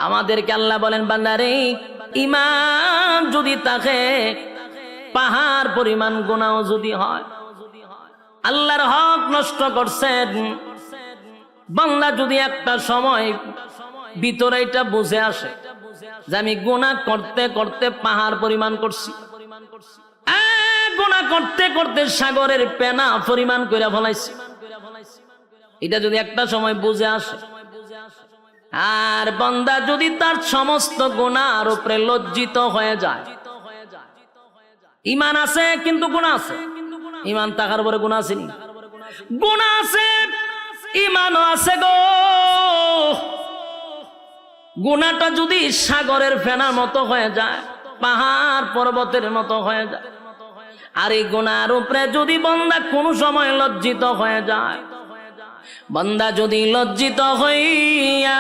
আমাদেরকে আল্লাহ বলেন, বান্দারে ঈমান যদি থাকে, পাহাড় পরিমাণ গুনাহ যদি হয়, আল্লাহর হক নষ্ট করছেন, বান্দা যদি একটা সময় ভিতরে এটা বুঝে আসে যে আমি গুনাহ করতে করতে পাহাড় পরিমাণ করছি, গুনাহ করতে করতে সাগরের পেনা পরিমাণ করে ফলাইছি, এটা যদি একটা সময় বুঝে আসে, আর বান্দা যদি তার সমস্ত গুনাহর উপরে লজ্জিত হয়ে যায়, ঈমান আছে কিন্তু গুনাহ আছে, ঈমান থাকার পরে গুনাহ আছে নি? গুনাহ আছে, ঈমানও আছে গো। গুনাহটা যদি সাগরের ফেনার মতো হয়ে যায়, পাহাড় পর্বতের মতো হয়ে যায়, আর এই গুনাহর উপরে যদি বান্দা কোনো সময় লজ্জিত হয়ে যায়, বান্দা যদি লজ্জিত হইয়া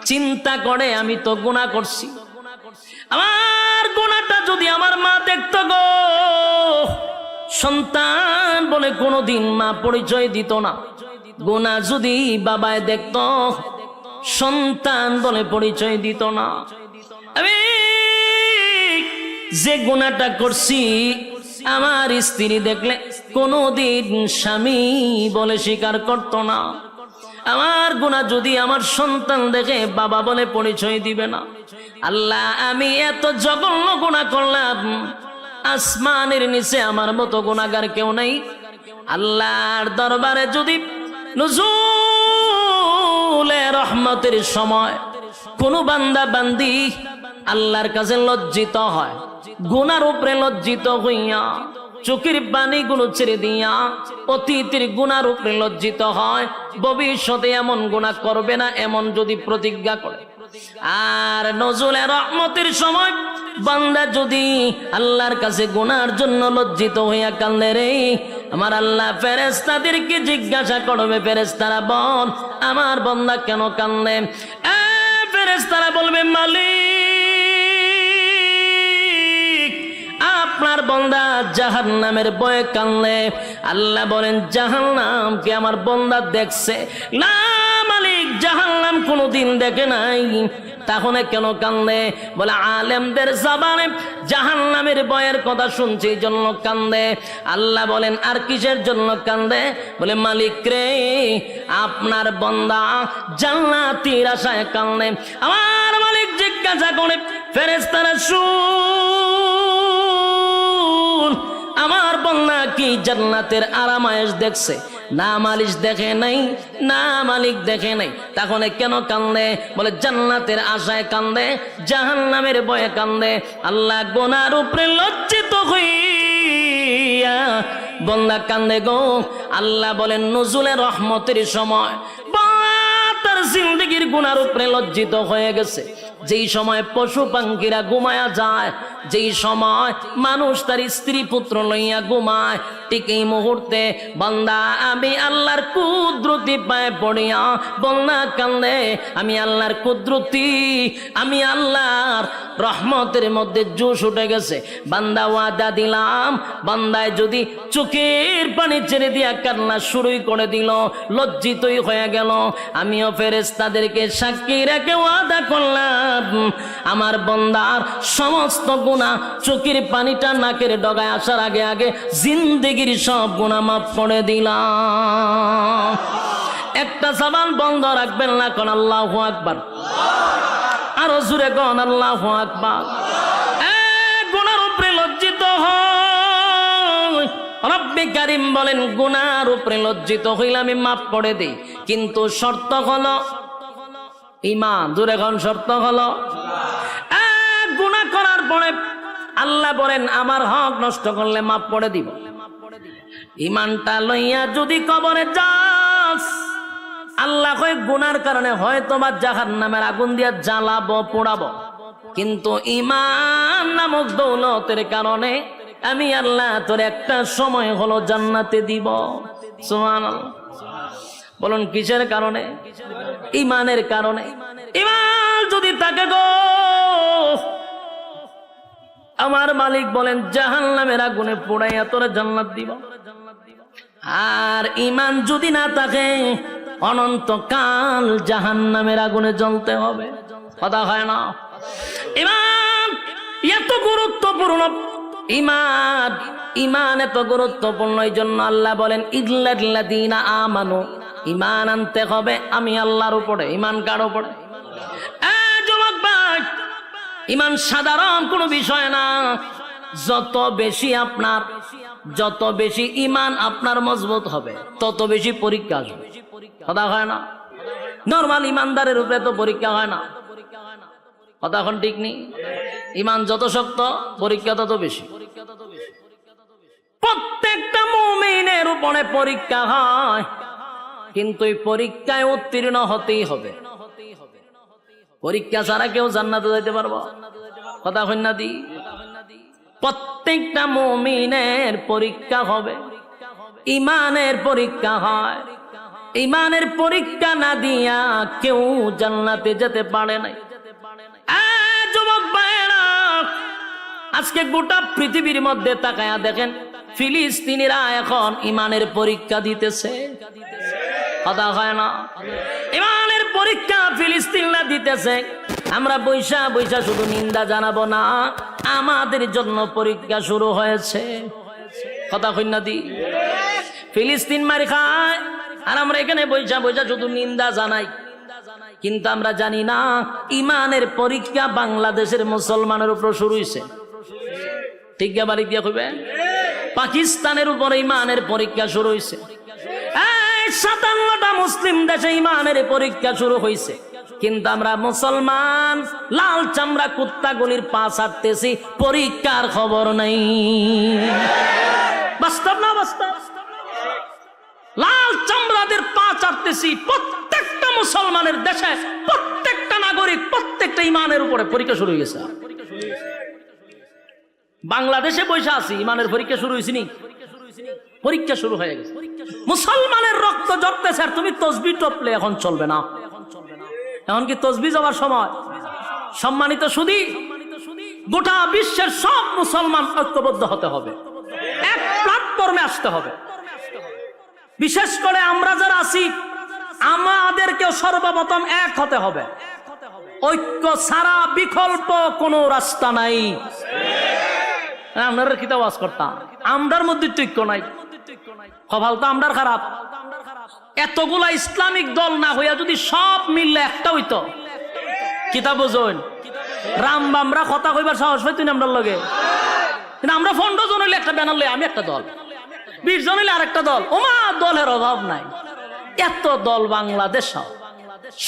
চিন্তা করে আমি তো গুনাহ করছি, আমার গুনাহটা যদি আমার মা দেখতো গো, সন্তান বলে কোনোদিন মা পরিচয় দিত না, গুনাহ যদি বাবায় দেখতো, সন্তান বলে পরিচয় দিত না। আমি যে গুনাহটা করছি আমার স্ত্রী দেখলে কোনোদিন স্বামী বলে স্বীকার করত না, আমার গুনাহ যদি আমার সন্তান দেখে বাবা বলে পরিচয় দিবে না। আল্লাহ, আমি এত জঘন্য গুনাহ করলাম, আসমানের নিচে আমার মতো গুনাহগার কেউ নাই। আল্লাহর দরবারে যদি নুজুলে রহমতের সময় কোন বান্দা বান্দি আল্লাহর কাছে লজ্জিত হয়, গুনার উপরে লজ্জিত হইয়া চোখের পানিগুলো ছেড়ে দিয়া অতীতের গুনার উপরে লজ্জিত হয়, ভবিষ্যতে এমন গুনাহ করবে না এমন যদি প্রতিজ্ঞা করে, আর নজুলে রহমতের সময় বান্দা যদি আল্লাহর কাছে গুনার জন্য লজ্জিত হইয়া কান্দে রে, আমার আল্লাহ ফেরেশতাদেরকে জিজ্ঞাসা করবে, ফেরেশতারা বল আমার বান্দা কেন কান্দে? ফেরেশতারা বলবে, মালিক আপনার বান্দা জাহান্নামের ভয়ে কান্দে। আল্লাহ বলেন, জাহান্নামকে আমার বান্দা দেখছে? না মালিক, জাহান্নাম কোনোদিন দেখে নাই। তাহলে কেন কান্দে? বলে আলেমদের জবানে জাহান্নামের ভয়ের কথা শুনছে এই জন্য কান্দে। আল্লাহ বলেন, আর কিসের জন্য কান্দে? বলে মালিক রে, আপনার বান্দা জান্নাতের আশায় কান্দে। আমার মালিক জিজ্ঞাসা করে, ফেরেশতারা শুন, আমার বান্দা কি জান্নাতের আরামায়েশ দেখছে? না মালিক দেখে নাই, না মালিক দেখে নাই। তাহলে কেন কান্দে? বলে জান্নাতের আশায় কান্দে, জাহান্নামের ভয়ে কান্দে। আল্লাহ গুনার উপরে লজ্জিত হইয়া বান্দা কান্দে গো। আল্লাহ বলেন, নজুলে রহমতের সময় তার জিন্দেগির গুনার উপরে লজ্জিত হয়ে গেছে, যেই সময় পশু পাখিরা ঘুমায়া যায়, যেই সময় মানুষ তার স্ত্রী পুত্র লইয়া ঘুমায়, ঠিক এই মুহূর্তে বান্দা আমি আল্লাহর কুদরতি পায়ে পড়িয়া বান্দা কান্দে, আমি আল্লাহর কুদরতি, আমি আল্লাহর রহমতের মধ্যে জোশ উঠে গেছে। বান্দা ওয়াদা দিলাম, বান্দায় যদি চোখের পানি ছেড়ে দিয়া কান্না শুরুই করে দিল, লজ্জিতই হয়ে গেল, আমিও ফেরেশতাদেরকে সাক্ষী রেখে ওয়াদা করলাম, আমার বান্দার সমস্ত গুনাহ চোখের পানিটা নাকের ডগায় আসার আগে আগে জিন্দেগির সব গুনাহ মাফ করে দিলাম। একটা জবান বন্ধ রাখবেন না, কোন আল্লাহু আকবার, আরো জোরে কোন আল্লাহু আকবার। গুনার উপরে লজ্জিত হয়, রব্বে কারীম বলেন গুনার উপরে লজ্জিত হইলে আমি মাফ করে দেই, কিন্তু শর্ত হলো ঈমান। জোরে কোন শর্ত হলো? গুনাহ করার পরে আল্লাহ বলেন আমার হক নষ্ট করলে মাফ করে দিব। ঈমানটা লইয়া যদি কবরে যাস, আল্লাহ কয় গুনার কারণে হয়তো বা জাহান্নামের আগুন দিয়া জ্বালাবো, পোড়াবো, কিন্তু ঈমান নামক দৌলতের কারণে আমি আল্লাহ তোর একটা সময় হলো জান্নাতে দিব। সুবহানাল্লাহ। বলুন কিসের কারণে? ঈমানের কারণে। ঈমান যদি থাকে গো, আমার মালিক বলেন জাহান্নামের আগুনে পোড়াইয়া তোরা জান্নাত দিব। আর ঈমান যদি না থাকে, অনন্তকাল জাহান্নামের আগুনে জ্বলতে হবে। কথা হয় না? ইমান এত গুরুত্বপূর্ণ, ইমান ইমান এত গুরুত্বপূর্ণ, এই জন্য আল্লাহ বলেন ইল্লাল্লাযীনা আমানু, ইমান আনতে হবে আমি আল্লাহর উপরে। ইমান কার উপরে? যুবক ভাই, ইমান সাধারণ কোনো বিষয় না। যত বেশি ইমান আপনার মজবুত হবে, তত বেশি পরীক্ষা আসবে। কথা হয় না? নরমাল ইমানদারের উপরে তো পরীক্ষা হয় না। কথা এখন ঠিক নেই? ইমান যত শক্ত, পরীক্ষা তত বেশি। প্রত্যেকটা মুমিনের উপরে পরীক্ষা হয়, কিন্তু এই পরীক্ষায় উত্তীর্ণ হতেই হবে। পরীক্ষা ছাড়া কেউ জান্নাতে যেতে পারবো? কথা হয় না? প্রত্যেকটা মুমিনের পরীক্ষা হবে, ইমানের পরীক্ষা হয়। ইমানের পরীক্ষা না দিয়া কেউ জান্নাতে যেতে পারে নাই। যুবক ভাইয়েরা, আজকে গোটা পৃথিবীর মধ্যে তাকায়া দেখেন, ফিলিস্তিনিরা এখন ইমানের পরীক্ষা দিতেছে। কথা হয় না? ইমানের পরীক্ষা ফিলিস্তিনরা দিতেছে। আমরা বৈশা বৈশা শুধু নিন্দা জানাবো না, আমাদের জন্য পরীক্ষা শুরু হয়েছে। কথা কই না? ফিলিস্তিন মার খায়, আর আমরা এখানে বৈশা বৈশা শুধু নিন্দা জানাই, কিন্তু আমরা জানি না ইমানের পরীক্ষা বাংলাদেশের মুসলমানের উপর শুরু হয়েছে। ঠিক বাড়ি দিয়া কইবে, পাকিস্তানের উপরে ইমানের পরীক্ষা শুরু হয়েছে। 57টা মুসলিম দেশে ইমানের পরীক্ষা শুরু হয়েছে, কিন্তু আমরা মুসলমান লাল চামড়া কুত্তাগুলির পা ছাড়তেছি, পরীক্ষার খবর নাই। বাস্তব না বাস্তব? লাল চামড়াদের পা চাড়তেছি প্রত্যেকটা মুসলমানের দেশে, প্রত্যেকটা নাগরিক, প্রত্যেকটা ইমানের উপরে পরীক্ষা শুরু হয়ে গেছে। বাংলাদেশে বসে আছি, ইমানের পরীক্ষা শুরু হয়েছে নি? পরীক্ষা শুরু হয়ে গেছে। মুসলমানের রক্ত ঝরতেছে, আর তুমি তসবিহ টপলে এখন চলবে না। এখন কি তসবিহ যাওয়ার সময়? সম্মানিত সুধী, গোটা বিশ্বের সব মুসলমান ঐক্যবদ্ধ হতে হবে, এক প্ল্যাটফর্মে আসতে হবে। বিশেষ করে আমরা যারা আছি, আমাদেরকেও সর্বপ্রথম এক হতে হবে। ঐক্য ছাড়া বিকল্প কোনো রাস্তা নাই। আপনারা কি আওয়াজ করতাম? আমরার মধ্যে ঐক্য নাই, কপাল তো আমরার খারাপ। এতগুলা ইসলামিক দল না হইয়া যদি সব মিললে একটা হইতো, কিতা বুঝুন? রামবামরা কথা কইবার সাহস পাইতুন আমরার লগে, কিন্তু আমরা 15 জন হইলে একটা ব্যানার লই, আমি একটা দল, 20 জন হইলে আরেকটা দল। ওমা, দলের অভাব নাই। এত দল বাংলাদেশ,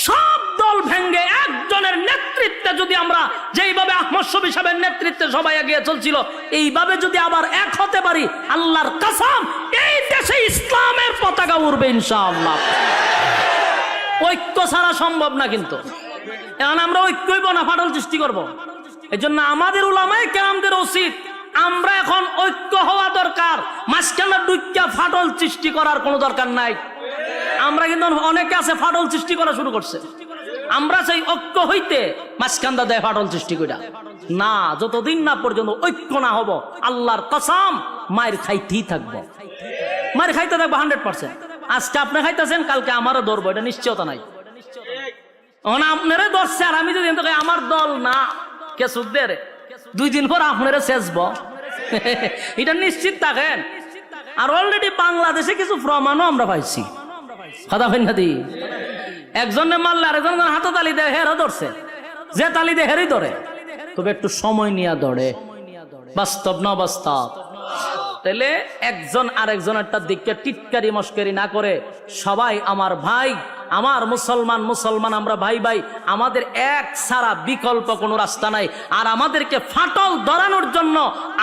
সব দল ভেঙ্গে একজনের নেতৃত্বে যদি আমরা যেইভাবে আহমদ শফী সাহেবের নেতৃত্বে সবাই এগিয়ে চলছিল, এইভাবে যদি আবার এক হতে পারি, আল্লাহর কসম এই দেশে ইসলামের পতাকা উড়বে ইনশাআল্লাহ। ঐক্য ছাড়া সম্ভব না। কিন্তু এখন আমরা ঐক্যই না ফাটল সৃষ্টি করব। এই জন্য আমাদের উলামায়ে কেরামদের উচিত, আমরা এখন ঐক্য হওয়া দরকার। মাঝখানে ডুইক্কা ফাটল সৃষ্টি করার কোনো দরকার নাই। আমরা কিন্তু অনেকে আছে ফাটল সৃষ্টি করা শুরু করছে। আমরা সেই ঐক্য হইতে মাঝখানটা দেয় ফাটল সৃষ্টি করা না। যতদিন না পর্যন্ত ঐক্য না হব, আল্লাহর কসম মায়ের খাইতেই থাকবো, মায়ের খাইতে থাকবো 100%। আজকে আপনি খাইতেছেন, কালকে আমারও ধরবো, এটা নিশ্চয়তা নাই। আপনারা ধরছে, আর আমি যদি আমার দল না, কে সুখ দে রে, 2 দিন পর আপনারা শেষব, এটা নিশ্চিত থাকেন। আর অলরেডি বাংলাদেশে কিছু প্রমাণও আমরা পাইছি। কথা হয় না? একজনে মারলে আরেকজন হাতে তালি দেয়, হেরও ধরছে, যে তালি দেয় হেরই ধরে, তবে একটু সময় নিয়ে ধরে। বাস্তব না বাস্তব? তাহলে একজন আরেকজনেরটা দিকে টিটকারি মস্করি না করে সবাই আমার ভাই, আমার মুসলমান মুসলমান, আমরা ভাই ভাই, আমাদের এক ছাড়া বিকল্প কোনো রাস্তা নাই। আর আমাদেরকে ফাটল ধরানোর জন্য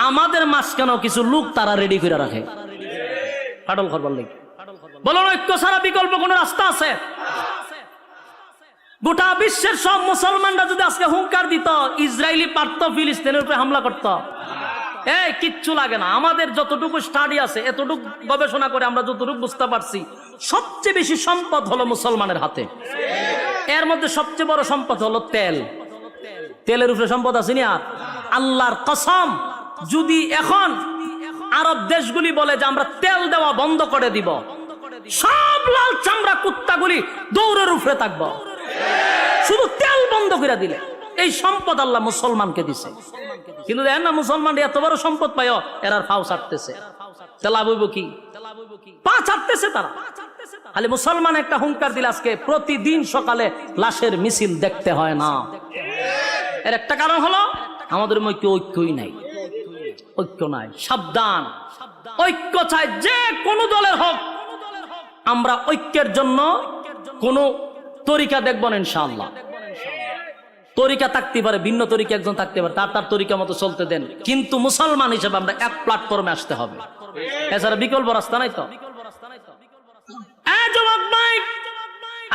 আমাদের মাঝখানেও কিছু লোক তারা রেডি করে রাখে ফাটল করবার লাগে। বলুন, ঐক্য ছাড়া বিকল্প কোনো রাস্তা আছে? গোটা বিশ্বের সব মুসলমানরা যদি আজকে হুঙ্কার দিত, ইসরায়েলি পারত ফিলিস্তিনের উপরে হামলা করত, কিচ্ছু লাগে না। আমাদের যতটুকু স্টাডি আছে, এতটুকু গবেষণা করে আমরা যতটুকু বুঝতে পারছি, সবচেয়ে বেশি সম্পদ হলো মুসলমানের হাতে। এর মধ্যে সবচেয়ে বড় সম্পদ হলো তেল। তেলের উপরে সম্পদ আছে না? আল্লাহর কসম, যদি এখন আরব দেশগুলি বলে যে আমরা তেল দেওয়া বন্ধ করে দিব, সব লাল চামড়া কুত্তাগুলি দৌড়ের উপরে থাকবো, শুধু তেল বন্ধ করে দিলে। এই সম্পদ আল্লাহ মুসলমানকে দিছে, কিন্তু দেখেন না মুসলমান এত বড় সম্পদ পায় এরা ফাও ছাড়তেছে, লাভ হইব কি? পা ছাড়তেছে তারা। খালি মুসলমান একটা হুঙ্কার দিলে আজকে প্রতিদিন সকালে লাশের মিছিল দেখতে হয় না। এর একটা কারণ হলো আমাদের মধ্যে ঐক্যই নাই, ঐক্য নাই। সাবধান, ঐক্য চাই যে কোনো দলের হোক। আমরা ঐক্যের জন্য কোন তরিকা দেখব না ইনশাআল্লাহ। তরিকা থাকতে পারে, ভিন্ন তরিকা একজন থাকতে পারে, তার তরিকা মতো চলতে দেন, কিন্তু মুসলমান হিসেবে আমরা এক প্ল্যাটফর্মে আসতে হবে, এছাড়া বিকল্প রাস্তা নাই। তো যুবক ভাই,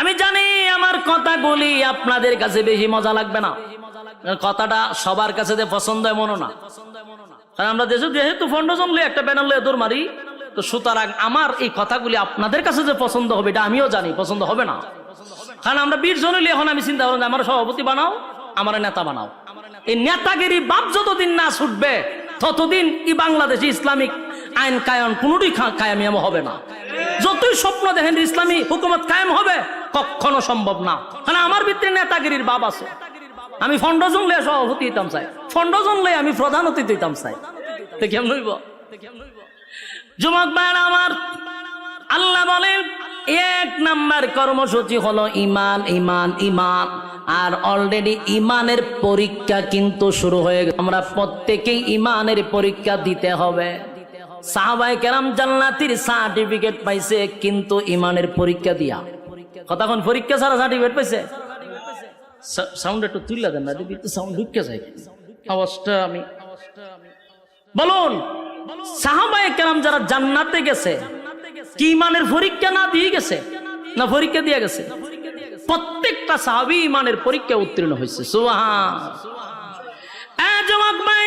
আমি জানি আমার কথাগুলি আপনাদের কাছে বেশি মজা লাগবে না, কথাটা সবার কাছে যে পছন্দ এমন না, কারণ আমরা দেশে যেহেতু ফাউন্ডেশন লই একটা ব্যানার লই দৌড় মারি, তো সুতরাং আমার এই কথাগুলি আপনাদের কাছে যে পছন্দ হবে এটা আমিও জানি পছন্দ হবে না। কারণ আমরা 20 জন হইলে এখন আমি চিন্তা করলাম আমার সভাপতি বানাও, আমার নেতা বানাও। এই নেতাগিরি বাপ যতদিন না ছুটবে ততদিন এই বাংলাদেশে ইসলামিক আইন কায়ন কোনটি কায়েম হবে না। যতই স্বপ্ন দেখেন ইসলামী হুকুমত কায়েম হবে, কখনো সম্ভব না। কারণ আমার ভিতরে নেতাগিরির বাপ আছে। আমি ফাউন্ডেশন লয়ে সভাপতি হইতাম চাই, ফাউন্ডেশন লয়ে আমি প্রধান অতিথি হইতাম চাই, তো কেমন হইব? যুবক ভাইরা আমার, আল্লাহ বলেন 1 নাম্বার কর্মসূচি হলো ইমান, ইমান, ইমান। আর অলরেডি ইমানের পরীক্ষা কিন্তু শুরু হয়ে গেছে। আমরা প্রত্যেকেই ইমানের পরীক্ষা দিতে হবে। সাহাবায়ে কেরাম জান্নাতের সার্টিফিকেট পাইছে কিন্তু ইমানের পরীক্ষা দিয়া। কতক্ষণ পরীক্ষা ছাড়া সার্টিফিকেট পাইছে? সাউন্ড একটু তুইলা দেন না, দেখি তো সাউন্ড ঢুকে যায় আওয়াজটা। আমি বলুন, সাহাবায়ে কেরাম যারা জান্নাতে গেছে কি ইমানের পরীক্ষা না দিয়ে গেছে, না পরীক্ষা দিয়ে গেছে? প্রত্যেকটা সাহাবী ইমানের পরীক্ষা উত্তীর্ণ হয়েছে। সুবহান। যুবক ভাই,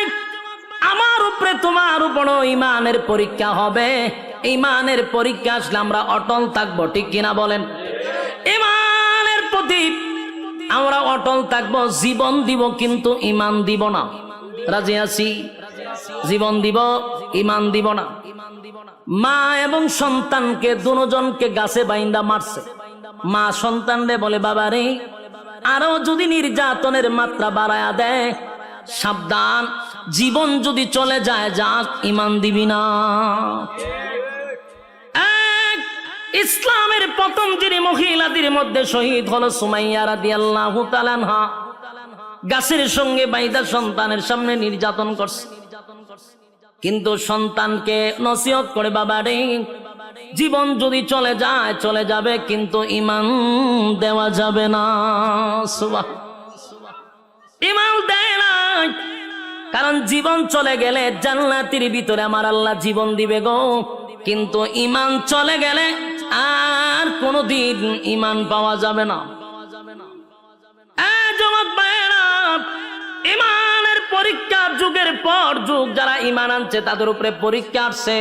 আমার উপরে তোমার উপরও ইমানের পরীক্ষা হবে। ইমানের পরীক্ষা আসলে আমরা অটল থাকবো, ঠিক কিনা বলেন? ইমানের প্রতি আমরা অটল থাকবো, জীবন দিব কিন্তু ইমান দিব না। রাজি আছি? জীবন দিব, ইমান দিব না। মা এবং সন্তানকে দুজনকে গাছে বাইন্দা মারছে। মা সন্তানরে বলে, বাবা রে, আরো যদি নির্যাতনের মাত্রা বাড়ায়া দেয়, সাবধান, জীবন যদি চলে যায় যাক, ইমান দিবি না। ইসলামের প্রথম যিনি মহিলাদের মধ্যে শহীদ হলো সুমাইয়া রাদিয়াল্লাহু তাআলা আনহা। গাছের সঙ্গে বাইদা সন্তানের সামনে নির্যাতন করছে, কিন্তু সন্তানকে নসিহত করে, বাবা রে, জীবন যদি চলে যায় চলে যাবে, কিন্তু ইমান দেওয়া যাবে না। ইমান দেয় না, কারণ জীবন চলে গেলে জান্নাতের ভিতরে আমার আল্লাহ জীবন দিবে গো, কিন্তু ইমান চলে গেলে আর কোনদিন ইমান পাওয়া যাবে না। ইমানের পরীক্ষা যুগের পর যুগ যারা ইমান আনছে তাদের উপরে পরীক্ষা আসছে।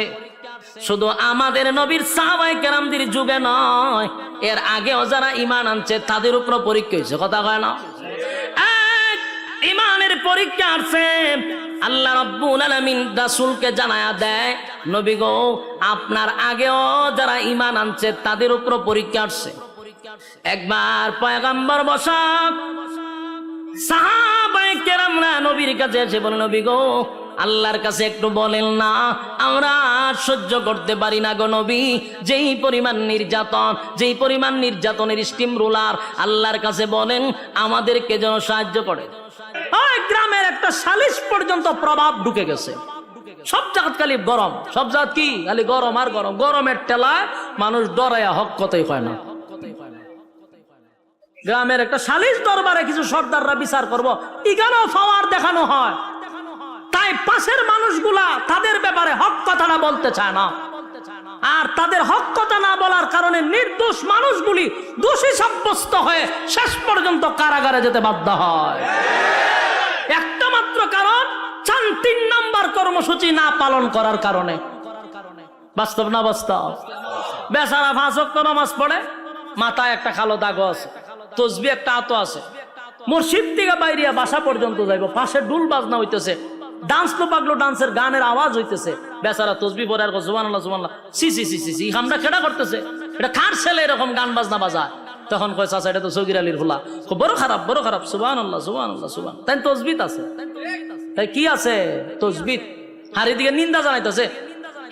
শুধু আমাদের নবীর সাহাবায়ে কেরামদের যুগে নয়, এর আগেও যারা ইমান আনছে তাদের উপর পরীক্ষা হয়েছে। কথা কয় না? ইমানের পরীক্ষা আসছে। আল্লাহ রাব্বুল আলামিন রাসূলকে জানায়া দেয়, নবী গো, আপনার আগেও যারা ইমান আনছে তাদের উপর পরীক্ষা আসছে। একবার পয়গম্বর বসা সাহাবায়ে কেরামরা নবীর কাছে এসে বলে, নবী গো, আল্লাহর কাছে একটু বলেন না, আমরা সহ্য করতে পারি না গো নবী, যেই পরিমাণ নির্যাতন, যেই পরিমাণ নির্যাতনের স্টিম রোলার, আল্লাহর কাছে বলেন আমাদেরকে যেন সাহায্য করে। ওই গ্রামের একটা সালিশ পর্যন্ত প্রভাব ঢুকে গেছে। সব জায়গা খালি গরম, সব জায়গা কি খালি গরম আর গরম। গরমের টেলায় মানুষ ডরায়া হক কথাই হয় না। গ্রামের একটা সালিশ দরবারে কিছু সর্দাররা বিচার করবো, এখানেও পাওয়ার দেখানো হয়, তাই পাশের মানুষগুলা তাদের ব্যাপারে হক কথাটা বলতে চায় না। আর তাদের হক কথা না বলার কারণে নির্দোষ মানুষগুলি দোষী সাব্যস্ত হয়ে শেষ পর্যন্ত কারাগারে যেতে বাধ্য হয়। একটা মাত্র কারণ, 3 নাম্বার কর্মসূচি না পালন করার কারণে। বাস্তব না বাস্তব? বেচারা 5 ওয়াক্ত নামাজ পড়ে, মাথায় একটা কালো দাগ আছে, তসবিহ একটা আতো আছে, মসজিদ থেকে বাইরে বাসা পর্যন্ত যাইব, পাশে ডুল বাজনা হইতেছে, ডান্স তো পাগলো, ডান্সের গানের আওয়াজ হইতেছে, বেচারা তসবিহ পড়ে আর সুবহানাল্লাহ সুবহানাল্লাহ। সি সি সি সি সি, আমরা কেডা করতেছে? এটা কার ছেলে এরকম গান বাজনা বাজায়? তখন কয় চাচা এটা তো সগির আলীর ফুলা। বড় খারাপ, বড় খারাপ। সুবহানাল্লাহ, সুবহানাল্লাহ, সুবহান। তাই তসবিত আছে, তাই কি আছে? তসবিত। আর এদিকে নিন্দা জানাইতেছে,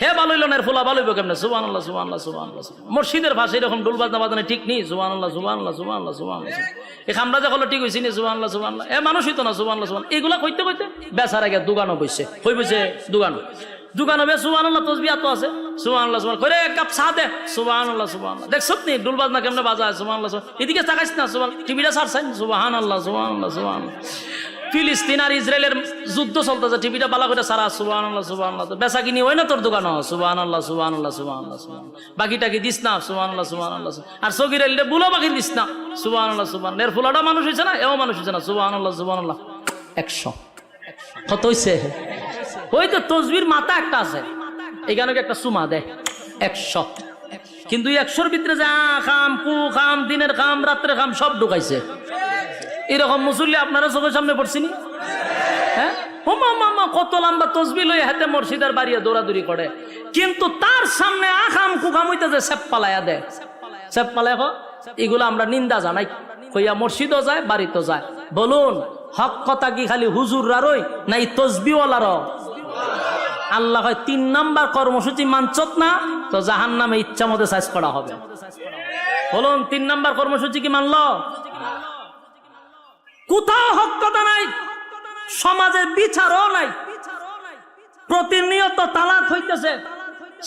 হে ভালো হইল না, এর ফুলা ভালো হইব কেমনে? সুবহানাল্লাহ, সুবহানাল্লাহ, সুবহানাল্লাহ। মসজিদের ভাষা এরকম ডোল বাজনা বাজানো ঠিক নেই। সুবহানাল্লাহ, সুবহানাল্লাহ, সুবহানাল্লাহ, সুবহানাল্লাহ। এই খামরা যে হলো ঠিক হয়েছি নি, সুবহানাল্লাহ, সুবহানাল্লাহ। এ মানুষ হইতো না, সুবহানাল্লাহ, সুবহান। এগুলা কইতে কইতে বেচার আগে দোকানও বসছে, কই বসে? দোকান হবে। সুবহানাল্লাহ তসবিহ তো আছে। সুবহানাল্লাহ, সুবহান। কইরে এক কাপ চা দে। সুবহানাল্লাহ, সুবহানাল্লাহ। দেখছত নি ডোল বাজনা কেমনে বাজায়? সুবহানাল্লাহ, সুবহান। এদিকে তাকাইছ না, সুবহান। টিভিটা ছাড়ছেন। সুবহানাল্লাহ, সুবহানাল্লাহ, সুবহানাল্লাহ। ফিলিস্তিন আর ইসরায়েলের যুদ্ধ চলতেছে, টিভিটা বালা করে সারা। সুবহানাল্লাহ, সুবহানাল্লাহ। বেচা কিনি হয় না তোর দোকানও? সুবহানাল্লাহ, সুবহানাল্লাহ, সুবহানাল্লাহ, সুবহানাল্লাহ। বাকিটা কি দিস না? সুবহানাল্লাহ, সুবহানাল্লাহ। আর সগির আলীরে বুলো বাকি দিস না। সুবহানাল্লাহ, সুবহানাল্লাহ। এর ফুলাটা মানুষ হইছে না, এও মানুষ হইছে না। সুবহানাল্লাহ, সুবহানাল্লাহ। 100 কত হইছে? ওই তো তসবির মাথা একটা আছে, এখানে একটা সুমা দেয় 100। কিন্তু 100-র ভিতরে যে খাম, কু খাম, দিনের খাম, রাত্রে খাম সব ঢুকাইছে। এরকম মুসল্লি আপনারা চোখের সামনে পড়ছিনি? হ্যাঁ, কত লম্বা তসবি লই হাতে মসজিদের বাড়িয়ে দৌড়াদৌড়ি করে, কিন্তু তার সামনে আখাম কুখাম হইতেছে সেপ পালাইয়া দেয়। সেপ পালাই এগুলো আমরা নিন্দা জানাই, কইয়া মসজিদও যায়, বাড়িতেও যায়। বলুন হক কথা কি খালি হুজুররারই না এই তসবিওয়ালারও? আল্লাহ হয় 3 নাম্বার কর্মসূচি মানছত না তো জাহান্নামে ইচ্ছা মতো সাইজ করা হবে। বলুন 3 নাম্বার কর্মসূচি কি মানলো? কোথাও হক কথা নাই, সমাজে বিচারও নাই। প্রতিনিয়ত তালাক হইতেছে,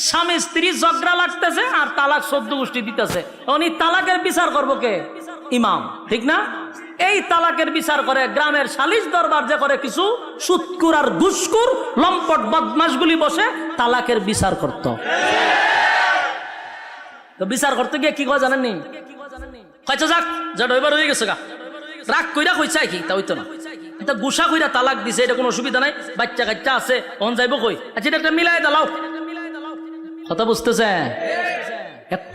স্বামী স্ত্রী ঝগড়া লাগতেছে আর তালাক 14 গোষ্ঠী দিতেছে। উনি তালাকের বিচার করবো কে? ইমাম, ঠিক না? এই তালাকের বিচার করে গ্রামের সালিশ দরবার যে করে কিছু সুৎকুর আর ঘুষকুর লম্পট বদমাশগুলি বসে তালাকের বিচার করত। তো বিচার করতে গিয়ে কি কয় জানেননি? কয়তো যাক যেটা এবার হয়ে গেছে গা, রাগ কইরা কইছাই কি তা হইতো না। এটা গুসা কইরা তালাক দিছে, এটা কোনো অসুবিধা নাই। বাচ্চা কাচ্চা আছে, অন যাইব কই? আচ্ছা এটা একটা মিলাই দাও। কথা বুঝতেছে?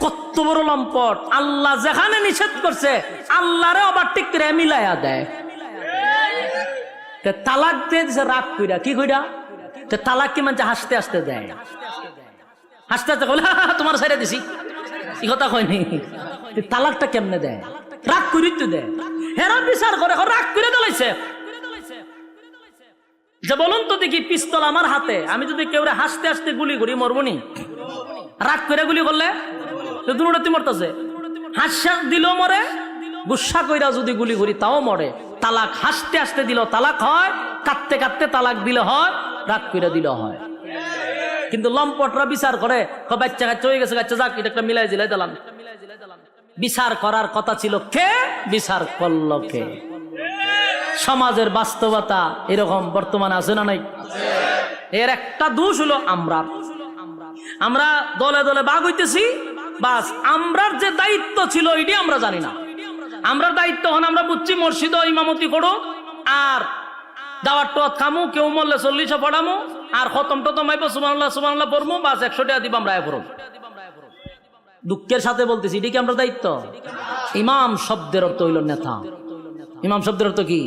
কত বড় লম্পট! আল্লাহ যেখানে নিষেধ করছে আল্লাহরে আবার ঠিক করে মিলাইয়া দেয়। তালাক দিয়ে দিছে রাগ কইরা, কি কইরা? তালাক কি মানে হাসতে হাসতে দেয়, হাসতে হাসতে বলে তোমার ছেড়ে দিছি, এই কথা কয়নি। তালাকটা কেমনে দেয়? রাগ করি তো দেয়। হেরা বিচার করে রাগ করে দিলাইছে। যে বলুন তো দেখি, পিস্তল আমার হাতে, আমি যদি কেউ হাসতে হাসতে গুলি করি মরবনি? রাগ করে গুলি করলে দুটোতে মরতেছে। হাস্যাস দিল মরে, গুসা কইরা যদি গুলি করি তাও মরে। তালাক হাসতে হাসতে দিল তালাক হয়, কাঁদতে কাঁদতে তালাক দিলে হয়, রাগ কইরা দিল হয়। কিন্তু লম্পটরা বিচার করে বাচ্চা কাচ্চা হয়ে গেছে, বাচ্চা যাক এটা একটা মিলাই জিলাই দিলাম। বিচার করার কথা ছিল কে? বিচার করলো কে? সমাজের বাস্তবতা এরকম বর্তমানে আছে না নাই? এর একটা দোষ হলো আমরা দলে দলে ভাগ হইতেছি, বাস আমরার যে দায়িত্ব ছিল এটি আমরা জানি না। আমরার দায়িত্ব হন আমরা বুঝছি মসজিদ ইমামতি করো আর দাওয়াত টাওয়াত খামু, কেউ মরলে 40 পড়ামু আর খতম টতম আইব, সুবহানাল্লাহ সুবহানাল্লাহ পড়মু, বাস 100 টাকা দিব আমরা পড়ব। দুঃখের সাথে বলতেছি এটি কি আমরা দায়িত্ব? ইমাম শব্দের অর্থ হইল নেতা। ইমাম শব্দের অর্থ কি?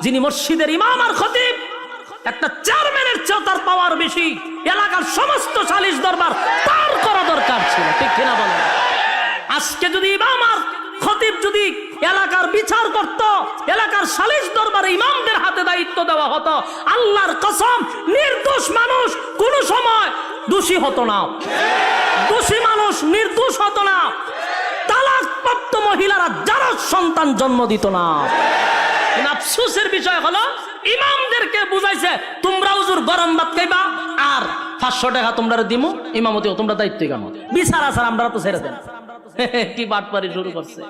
যিনি মসজিদের ইমাম আর খতিব। একটা চেয়ারম্যানের চেয়ে তার পাওয়ার বেশি। এলাকার সমস্ত সালিশ দরবার তার করা দরকার ছিল, ঠিক কিনা বলেন? আজকে যদি ইমাম আর খতিব যদি এলাকার বিচার করত, এলাকার সালিশ দরবারে ইমামদের হাতে দায়িত্ব দেওয়া হতো, আল্লাহর কসম নির্দোষ মানুষ কোন সময় দোষী হতো না, দোষী মানুষ নির্দোষ হতো না, তালাকপ্রাপ্ত মহিলারা যারা সন্তান জন্ম দিত না। আফসোসের বিষয় হলো ইমামদেরকে বুঝাইছে তোমরা হুজুর গরম ভাত খাইবা আর 500 টাকা তোমরা দিমু, ইমামতিও তোমরা দায়িত্ব কেন? বিচার আসার আমরা তো ছেড়ে দেন। কি বাটপারি শুরু করছে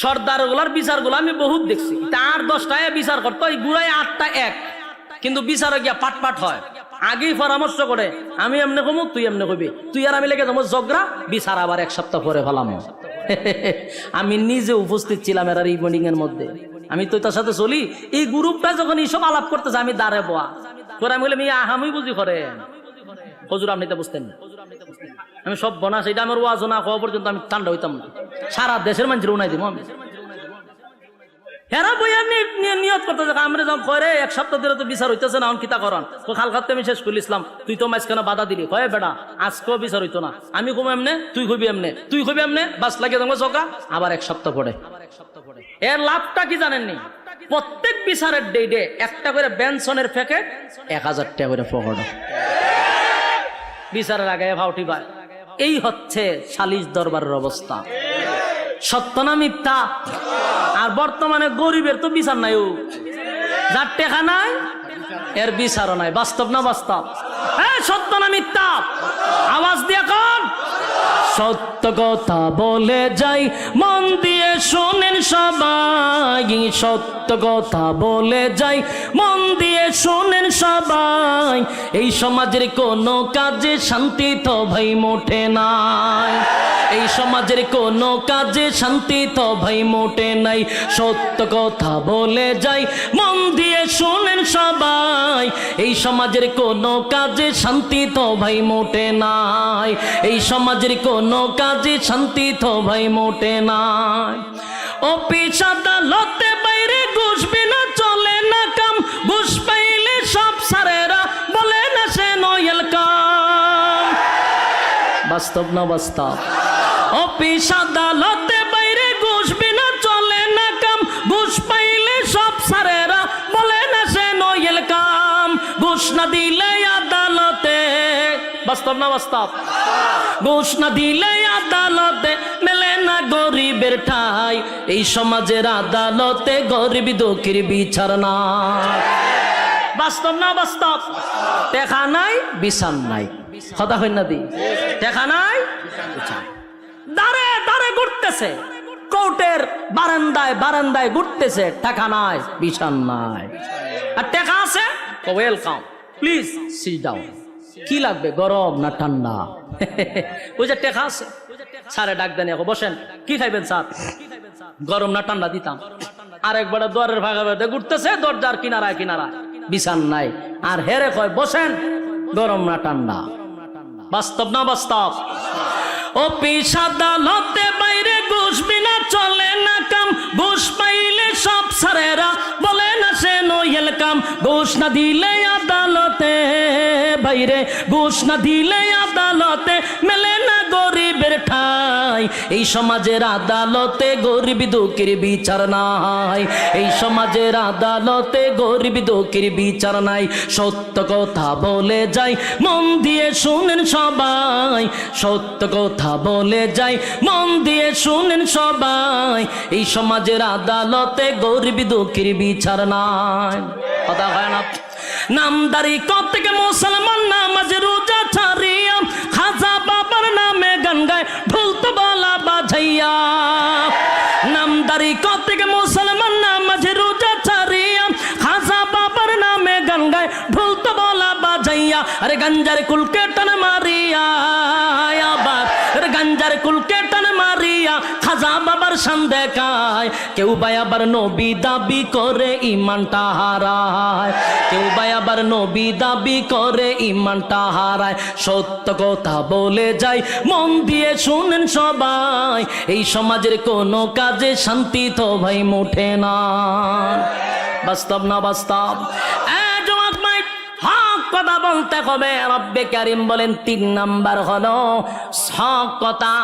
সর্দার গুলার বিচার গুলো আমি বহুত দেখছি। তার 10টায় বিচার করতো, ওই গুড়ায় 8টা এক, কিন্তু বিচারে গিয়া পাট পাট হয়। আগেই পরামর্শ করে আমি এমনি কমু, তুই এমনি কবি, তুই আর আমি লেগে যাবো ঝগড়া, বিচার আবার 1 সপ্তাহ পরে ফেলাম। আমি নিজে উপস্থিত ছিলাম এর এই মিটিং এর মধ্যে, আমি তো তার সাথে চলি। এই গ্রুপটা যখন এইসব আলাপ করতেছে আমি দাঁড়ে বোয়া করে, আমি বলি আমি বুঝি করে হুজুর আপনি তো বুঝতেন না, আমি সব বনা সেটা আমার ওয়াজ না হওয়া পর্যন্ত আমি ঠান্ডা হইতাম না। সারা দেশের মানুষের উনাই দিব আমি। হেরা বইয়া নিয়ত করতে আমরা যখন করে এক সপ্তাহ ধরে তো বিচার হইতেছে না, কিতা করান খাল খাতে আমি শেষ করে ইসলাম, তুই তো মাঝখানে বাধা দিলি, কয়ে বেটা আজকেও বিচার হইতো না, আমি কম এমনে তুই কবি এমনে, তুই কবি এমনে, বাস লাগে তোমার চোখা, আবার এক সপ্তাহ পরে। এর লাভটা কি জানেননি? প্রত্যেক বিচারের ডেটে একটা করে বেনসনের প্যাকেট 1000 টাকা করে পকেট, বিচারের আগে ভাউটি পায়। এই হচ্ছে সালিশ দরবারের অবস্থা। সত্য না মিথ্যা? আর বর্তমানে গরিবের তো বিচার নাই, যার টেকা নাই এর বিচারও নাই। বাস্তব না বাস্তব? হ্যাঁ, সত্য না মিথ্যা? আওয়াজ দিয়ে কোন সত্য কথা বলে যাই, মন দিয়ে শোনেন সবাই, সত্য কথা বলে যাই, মন দিয়ে শোনেন সবাই, এই সমাজের কোনো কাজে শান্তি তো ভাই মোটে নাই, এই সমাজের কোনো কাজে শান্তি তো ভাই মোটে নাই। সত্য কথা বলে যাই, মন দিয়ে শোনেন সবাই, এই সমাজের কোনো কাজে শান্তি তো ভাই মোটে নাই, এই সমাজের কোনো কাজে শান্তি তো ভাই মোটে নাই। অফিস আদালতে বাইরে ঘুষ বিনা চলে না কাম, ঘুষ পাইলে সব সারেরা বলে না সে নয়েল কাম। বাস্তব না বাস্তব? অফিস আদালতে বাইরে ঘুষ বিনা চলে না কাম, ঘুষ পাইলে সব সারেরা বলে না সে নয়েল কাম। ঘুষ না দিলে আদালতে, বাস্তব না বাস্তব? ঘুষ না দিলে আদালতে মেলে না গরিবের ঠাই, এই সমাজের আদালতে গরিব দুঃখীর বিচার না। বাস্তব না বাস্তব? দেখা নাই বিচার নাই, কথা হয় না দি? দেখা নাই দাঁড়ে দাঁড়ে ঘুরতেছে, কোর্টের বারান্দায় বারান্দায় ঘুরতেছে, টাকা নাই বিচার নাই। আর টাকা আছে, ওয়েলকাম, প্লিজ সিট ডাউন। কি লাগবে, গরম না ঠান্ডা? ওই যে টেকা আছে, স্যারে ডাক দেন, বসেন, কি খাইবেন স্যার? গরম না ঠান্ডা দিতাম। আরেকবার দরের ভাগা বেঁধে ঘুরতেছে, দরজার কিনারায় কিনারা, বিছান নাই। আর হেরে কয় বসেন, গরম না ঠান্ডা। বাস্তব না বাস্তব? অফিস আদালতে বাইরে ঘুষ বিনা চলে না কাম, ঘুষ পাইলে সব সারেরা বলে না সে নয়েল কাম। ঘুষ না দিলে আদালতে বাইরে, ঘুষ না দিলে আদালতে মেলে না গরিবের ঠাই, এই সমাজের আদালতে গরিব দুঃখীর বিচার নাই, এই সমাজের আদালতে গরিব দুঃখীর বিচার নাই। সত্য কথা বলে যাই, মন দিয়ে শুনেন সবাই, সত্য কথা বলে যাই, মন দিয়ে শুনেন সবাই, এই সমাজের আদালতে গরিব দুঃখীর বিচার নাই। কথা হয় না? নামদারি কত মুসলমান নামাজ রোজা ছাড়িয়া, খাজা বাবার নামে গান গায় ঢোল তবলা বাজাইয়া। নামদারি কত মুসলমান নামাজ রোজা ছাড়িয়া, খাজা বাবার নামে গান গায় ঢোল তবলা বাজাইয়া। আরে গঞ্জার কুলকে টান মারিয়া, আবার গঞ্জার কুলকে টান মারিয়া খাজা বাবার শান দেখায়। কেউ ভাই আবার নবী দাবি করে ইমানটা হারায়, কেউ ভাই আবার নবী দাবি করে ইমানটা হারায়। সত্য কথা বলে যাই, মন দিয়ে শুনেন সবাই, এই সমাজের কোনো কাজে শান্তি তো ভাই মোটে না। বাস্তব না বাস্তব? কথা বলতে হবে। রব্বে কারীম বলেন 3 নাম্বার হলো হক কথা।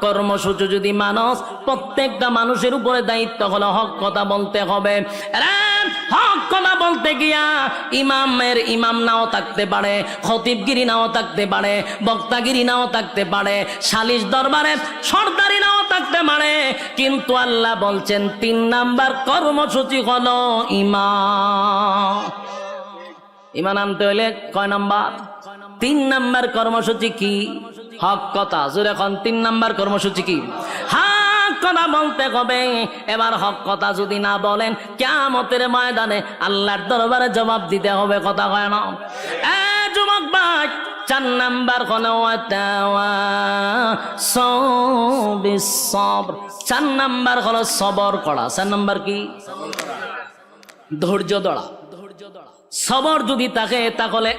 কর্মসূচি যদি মানুষ, প্রত্যেকটা মানুষের উপরে দায়িত্ব হলো হক কথা বলতে হবে। হক কথা বলতে গিয়া ইমামের ইমাম নাও থাকতে পারে, খতিবগিরি নাও থাকতে পারে, বক্তাগিরি নাও থাকতে পারে, সালিশ দরবারে সর্দারি নাও থাকতে পারে, কিন্তু আল্লাহ বলছেন 3 নাম্বার কর্মসূচি হলো ইমাম। ইমান আনতে হইলে কয় নাম্বার? 3 নাম্বার কর্মসূচি কি? হক কথা। জোরে এখন 3 নাম্বার কর্মসূচি কি? হক কথা বলতে হবে। এবার হক কথা যদি না বলেন, কিয়ামতের ময়দানে আল্লাহর দরবারে জবাব দিতে হবে। কথা কয় না? যুবক ভাই, 4 নাম্বার হলো 4 নাম্বার হলো সবর করা। 4 নাম্বার কি? ধৈর্য ধরা। সবর যদি থাকে, তাহলে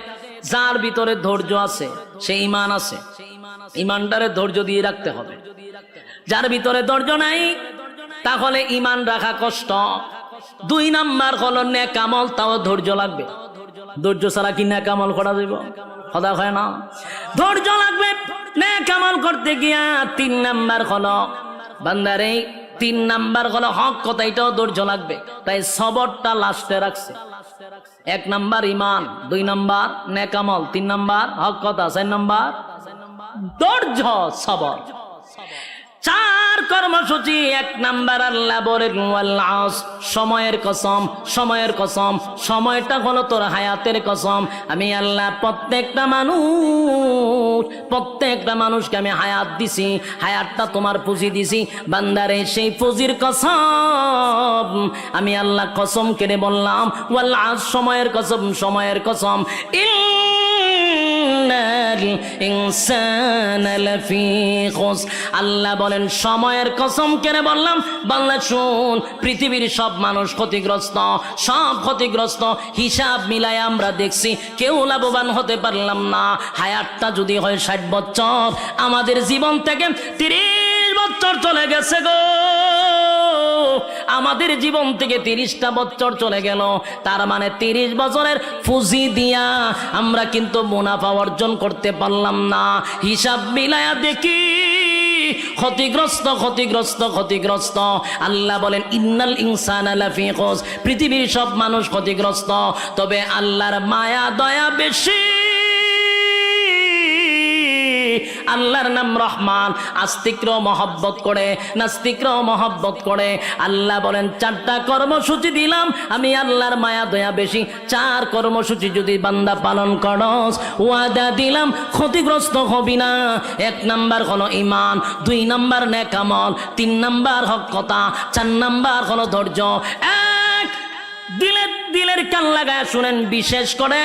যার ভিতরে ধৈর্য আছে সে ঈমান আছে, ঈমানটারে ধৈর্য দিয়ে রাখতে হবে। যার ভিতরে ধৈর্য নাই, তাহলে ঈমান রাখা কষ্ট। 2 নাম্বার হলো নেক আমল, তাও ধৈর্য লাগবে। ধৈর্য ছাড়া কি নেক আমল করা যাবে? কথা হয় না, ধৈর্য লাগবে নেক আমল করতে গিয়া। 3 নাম্বার হলো বান্দারে, 3 নাম্বার হলো হক কথা, এটাও ধৈর্য লাগবে। তাই সবরটা লাস্টে রাখছে। 1 নাম্বার ইমান, 2 নাম্বার নেক আমল, 3 নাম্বার হক কথা, 4 নাম্বার ধৈর্য সবর। 4 কর্মসূচি। 1 নাম্বার আল্লাহ বলেন ওয়াল আসর, সময়ের কসম, সময়ের কসম। সময়টা হলো তোর হায়াতের কসম। আমি আল্লাহ প্রত্যেকটা মানুষকে আমি হায়াত দিছি, হায়াতটা তোমার পুঁজি দিছি বান্দারে। সেই পুঁজির কসম আমি আল্লাহ কসম কেটে বললাম ওয়াল আসর, সময়ের কসম, সময়ের কসম। আল্লাহ বলেন সময়ের কসম কেন বললাম? বাংলা শুন, পৃথিবীর সব মানুষ ক্ষতিগ্রস্ত, সব ক্ষতিগ্রস্ত। হিসাব মিলাই আমরা দেখছি কেউ লাভবান হতে পারলাম না। হায়াতটা যদি হয় 60 বছর, আমাদের জীবন থেকে 30 বছর চলে গেছে গো। আমাদের জীবন থেকে 30টা বছর চলে গেল। তার মানে 30 বছরের পুঁজি দিয়া আমরা কিন্তু মুনাফা অর্জন করতে পারলাম না। হিসাব মিলায়া দেখি ক্ষতিগ্রস্ত, ক্ষতিগ্রস্ত, ক্ষতিগ্রস্ত। আল্লাহ বলেন ইন্নাল ইনসানা লাফি খুসর, পৃথিবীর সব মানুষ ক্ষতিগ্রস্ত। তবে আল্লাহর মায়া দয়া বেশি। আল্লাহর নাম রহমান, আস্তিকরাও মহব্বত করে, নাস্তিকরাও মহব্বত করে। আল্লাহ বলেন 4টা কর্মসূচি দিলাম, আমি আল্লাহর মায়া দয়া বেশি। 4 কর্মসূচি যদি বান্দা পালন করস, ওয়াদা দিলাম ক্ষতিগ্রস্ত হবি না। 1 নাম্বার হলো ইমান, 2 নাম্বার নেক আমল, 3 নাম্বার হক কথা, 4 নাম্বার হলো ধৈর্য। দিলের কান লাগায় শুনেন, বিশেষ করে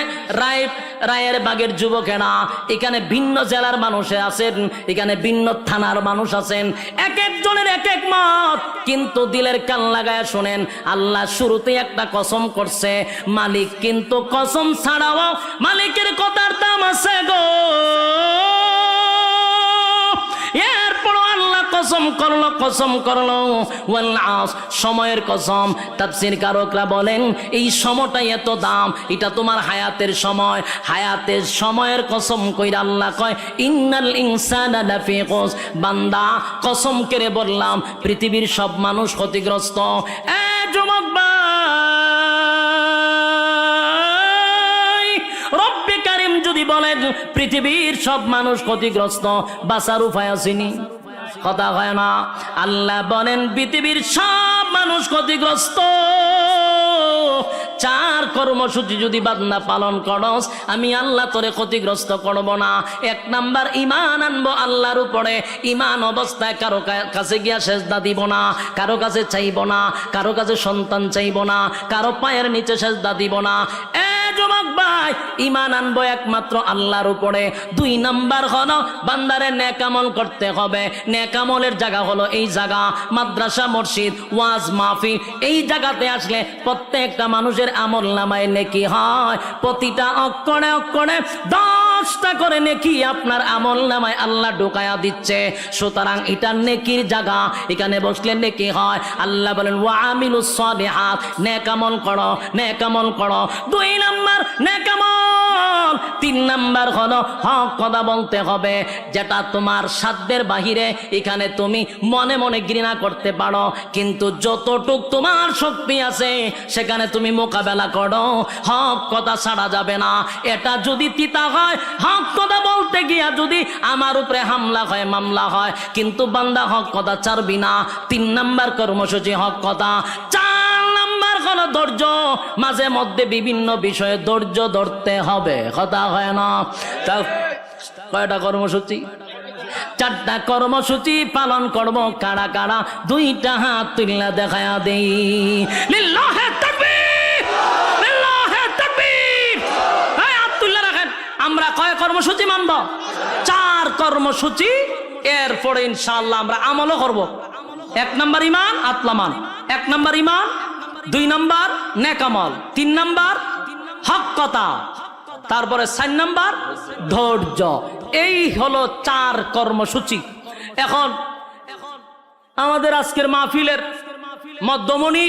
রায়ের বাগের যুবকেরা, এখানে ভিন্ন জেলার মানুষ আছেন, এখানে ভিন্ন থানার মানুষ আছেন, এক একজনের এক এক মত, কিন্তু দিলের কান লাগায় শুনেন। আল্লাহ শুরুতে একটা কসম করছে, মালিক কিন্তু কসম ছাড়াও মালিকের কথার দাম আছে গো। এরপরও আল্লাহ কসম করলো, কসম করলো ওয়াল আসর, সময়ের কসম। তাফসীর কারকরা বলেন এই সময়টাই এত দাম, এটা তোমার হায়াতের সময়। হায়াতের সময়ের কসম কইরা আল্লাহ কয় ইন্নাল ইনসানা লাফি খুসর, বান্দা কসম করে বললাম পৃথিবীর সব মানুষ ক্ষতিগ্রস্ত। এ যুবক ভাই, রব্বে কারীম যদি বলেন পৃথিবীর সব মানুষ ক্ষতিগ্রস্ত, বাঁচার উপায় আসেনি? কথা হয় না। আল্লাহ বলেন পৃথিবীর সব মানুষ ক্ষতিগ্রস্ত। 4 কর্মসূচি যদি বান্দা পালন করস, আমি আল্লাহ তোরে ক্ষতিগ্রস্ত করব না। 1 নাম্বার ঈমান আনবো আল্লাহর উপরে। ঈমান অবস্থায় কারো কাছে গিয়া সেজদা দিব না, কারো কাছে চাইব না, কারো কাছে সন্তান চাইব না, কারো পায়ের নিচে সেজদা দিব না। যুবক ভাই, ঈমান আনবো একমাত্র আল্লাহর উপরে। 2 নাম্বার হলো বান্দারে নেক আমল করতে হবে। নেক আমলের জায়গা হলো এই জায়গা, মাদ্রাসা, মসজিদ, ওয়াজ মাহফিল। এই জায়গাতে আসলে প্রত্যেকটা মানুষের আমল নামায় নেকি হয়। প্রতিটা অক্ষরে অক্ষরে 10টা করে নেকি আপনার আমল নামায় আল্লাহ ঢুকায়া দিচ্ছে। সুতরাং এটা নেকির জায়গা, এখানে বসলে নেকি হয়। আল্লাহ বলেন ওয়া আমিলুস সালিহাত, নেক আমল করো, নেক আমল করো। 2 নাম্বার নেক আমল। 3 নাম্বার হলো হক কথা বলতে হবে, যেটা তোমার সাধ্যের বাহিরে। এখানে তুমি মনে মনে ঘৃণা করতে পারো, কিন্তু যতটুক তোমার শক্তি আছে সেখানে তুমি মোকাবেলা করো। হক কথা ছাড়া যাবে না। এটা যদি তিতা হয়, হক কথা বলতে গিয়া যদি আমার উপরে হামলা হয়, মামলা হয়, কিন্তু বান্দা হক কথা ছাড়বি না। 3 নাম্বার কর্মসূচি হক কথা। 4 নাম্বার হলো ধৈর্য। মাঝে মধ্যে বিভিন্ন বিষয়ে ধৈর্য ধরতে হবে, কথা হয় না। তা কয়টা কর্মসূচি? 4টা কর্মসূচি পালন করব। কারা কারা? 2টা হাত তুললা দেখায়া দেই। লিল্লাহে তাকবীর, লিল্লাহে তাকবীর। এই হাত তুললা রাখেন। আমরা কয় কর্মসূচি মানব? 4 কর্মসূচি। এরপরে ইনশাআল্লাহ আমরা আমলও করব। 1 নাম্বার ঈমান, আতলামান। 1 নাম্বার ঈমান, 2 নাম্বার নেক আমল, 3 নাম্বার হক কথা, তারপরে 4 নাম্বার ধৈর্য। এই হলো 4 কর্মসূচি। এখন আমাদের আজকের মাহফিলের মধ্যমণি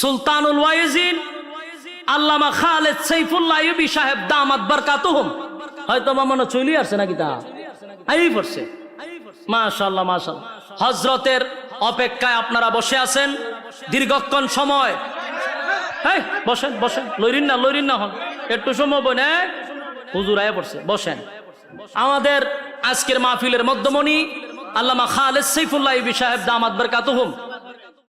সুলতানুল ওয়াইজিন আল্লামা খালেদ সাইফুল্লাহ আইয়ুবী সাহেব দামাত বারকাতুহুম, হয়তো বা মনে চলি আসছে নাকি তা আই পড়ছে। মাশাআল্লাহ মাশাআল্লাহ। হযরতের অপেক্ষায় আপনারা বসে আছেন দীর্ঘক্ষণ সময়। এই বসেন বসেন, লইরিন না হন, একটু সময় বনে হুজুর আয়া পড়ছে, বসেন। আমাদের আজকের মাহফিলের মধ্যমণি আল্লামা খালেদ সাইফুল্লাহ আইয়ুবী সাহেব দামাত বারকাতুহুম